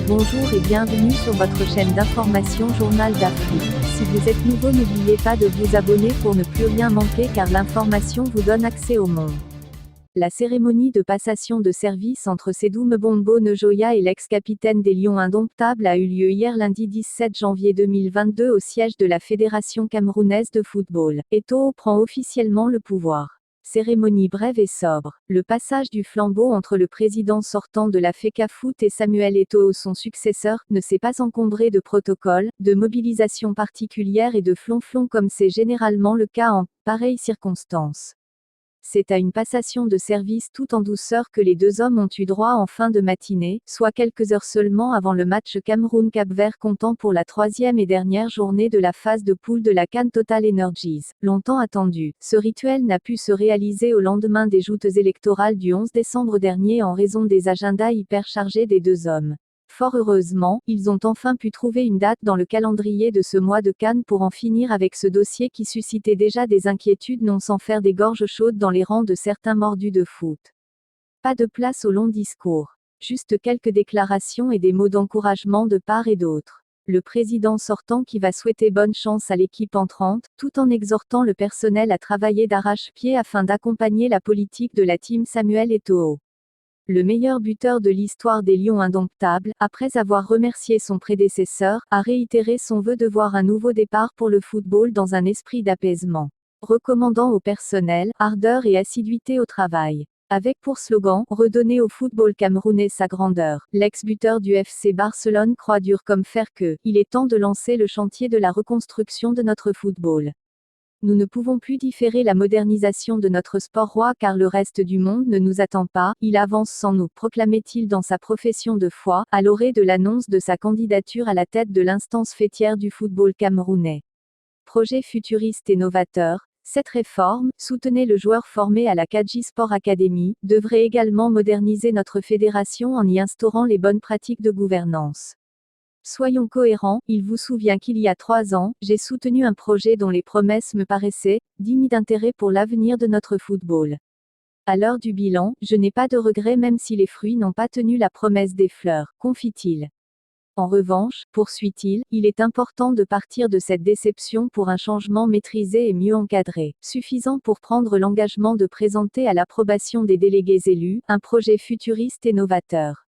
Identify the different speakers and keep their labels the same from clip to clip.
Speaker 1: Bonjour et bienvenue sur votre chaîne d'information Journal d'Afrique. Si vous êtes nouveau, n'oubliez pas de vous abonner pour ne plus rien manquer car l'information vous donne accès au monde. La cérémonie de passation de service entre Sédou Mbombo Njoya et l'ex-capitaine des Lions indomptables a eu lieu hier lundi 17 janvier 2022 au siège de la Fédération camerounaise de football. Eto'o prend officiellement le pouvoir. Cérémonie brève et sobre. Le passage du flambeau entre le président sortant de la FECAFOOT et Samuel Eto'o, son successeur, ne s'est pas encombré de protocoles, de mobilisation particulière et de flonflon comme c'est généralement le cas en pareilles circonstances. C'est à une passation de service tout en douceur que les deux hommes ont eu droit en fin de matinée, soit quelques heures seulement avant le match Cameroun-Cap-Vert comptant pour la troisième et dernière journée de la phase de poule de la CAN Total Energies. Longtemps attendu, ce rituel n'a pu se réaliser au lendemain des joutes électorales du 11 décembre dernier en raison des agendas hyper chargés des deux hommes. Fort heureusement, ils ont enfin pu trouver une date dans le calendrier de ce mois de Cannes pour en finir avec ce dossier qui suscitait déjà des inquiétudes non sans faire des gorges chaudes dans les rangs de certains mordus de foot. Pas de place aux longs discours. Juste quelques déclarations et des mots d'encouragement de part et d'autre. Le président sortant qui va souhaiter bonne chance à l'équipe entrante, tout en exhortant le personnel à travailler d'arrache-pied afin d'accompagner la politique de la team Samuel Eto'o. Le meilleur buteur de l'histoire des Lions indomptables, après avoir remercié son prédécesseur, a réitéré son vœu de voir un nouveau départ pour le football dans un esprit d'apaisement. Recommandant au personnel, ardeur et assiduité au travail. Avec pour slogan, redonner au football camerounais sa grandeur. L'ex-buteur du FC Barcelone croit dur comme fer que, il est temps de lancer le chantier de la reconstruction de notre football. Nous ne pouvons plus différer la modernisation de notre sport roi car le reste du monde ne nous attend pas, il avance sans nous, proclamait-il dans sa profession de foi, à l'orée de l'annonce de sa candidature à la tête de l'instance fêtière du football camerounais. Projet futuriste et novateur, cette réforme, soutenait le joueur formé à la Kadji Sport Academy, devrait également moderniser notre fédération en y instaurant les bonnes pratiques de gouvernance. Soyons cohérents, il vous souvient qu'il y a 3 ans, j'ai soutenu un projet dont les promesses me paraissaient dignes d'intérêt pour l'avenir de notre football. À l'heure du bilan, je n'ai pas de regrets même si les fruits n'ont pas tenu la promesse des fleurs, confie-t-il. En revanche, poursuit-il, il est important de partir de cette déception pour un changement maîtrisé et mieux encadré, suffisant pour prendre l'engagement de présenter à l'approbation des délégués élus, un projet futuriste et novateur.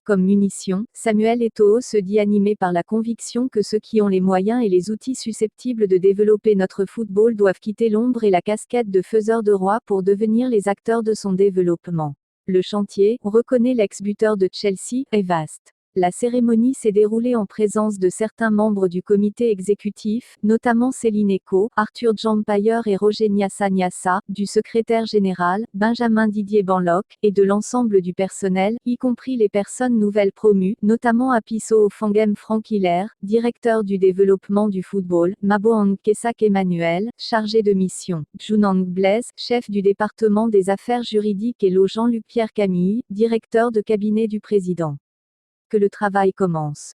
Speaker 1: Comme munition, Samuel Eto'o se dit animé par la conviction que ceux qui ont les moyens et les outils susceptibles de développer notre football doivent quitter l'ombre et la casquette de faiseurs de roi pour devenir les acteurs de son développement. Le chantier, reconnaît l'ex-buteur de Chelsea, est vaste. La cérémonie s'est déroulée en présence de certains membres du comité exécutif, notamment Céline Eko, Arthur Djampayer et Roger Nyassa, du secrétaire général, Benjamin Didier Banlock, et de l'ensemble du personnel, y compris les personnes nouvelles promues, notamment Apiso Ofangem Franck Hilaire, directeur du développement du football, Maboang Kesak Emmanuel, chargé de mission, Junang Blaise, chef du département des affaires juridiques et Jean-Luc Pierre Camille, directeur de cabinet du président. Que le travail commence.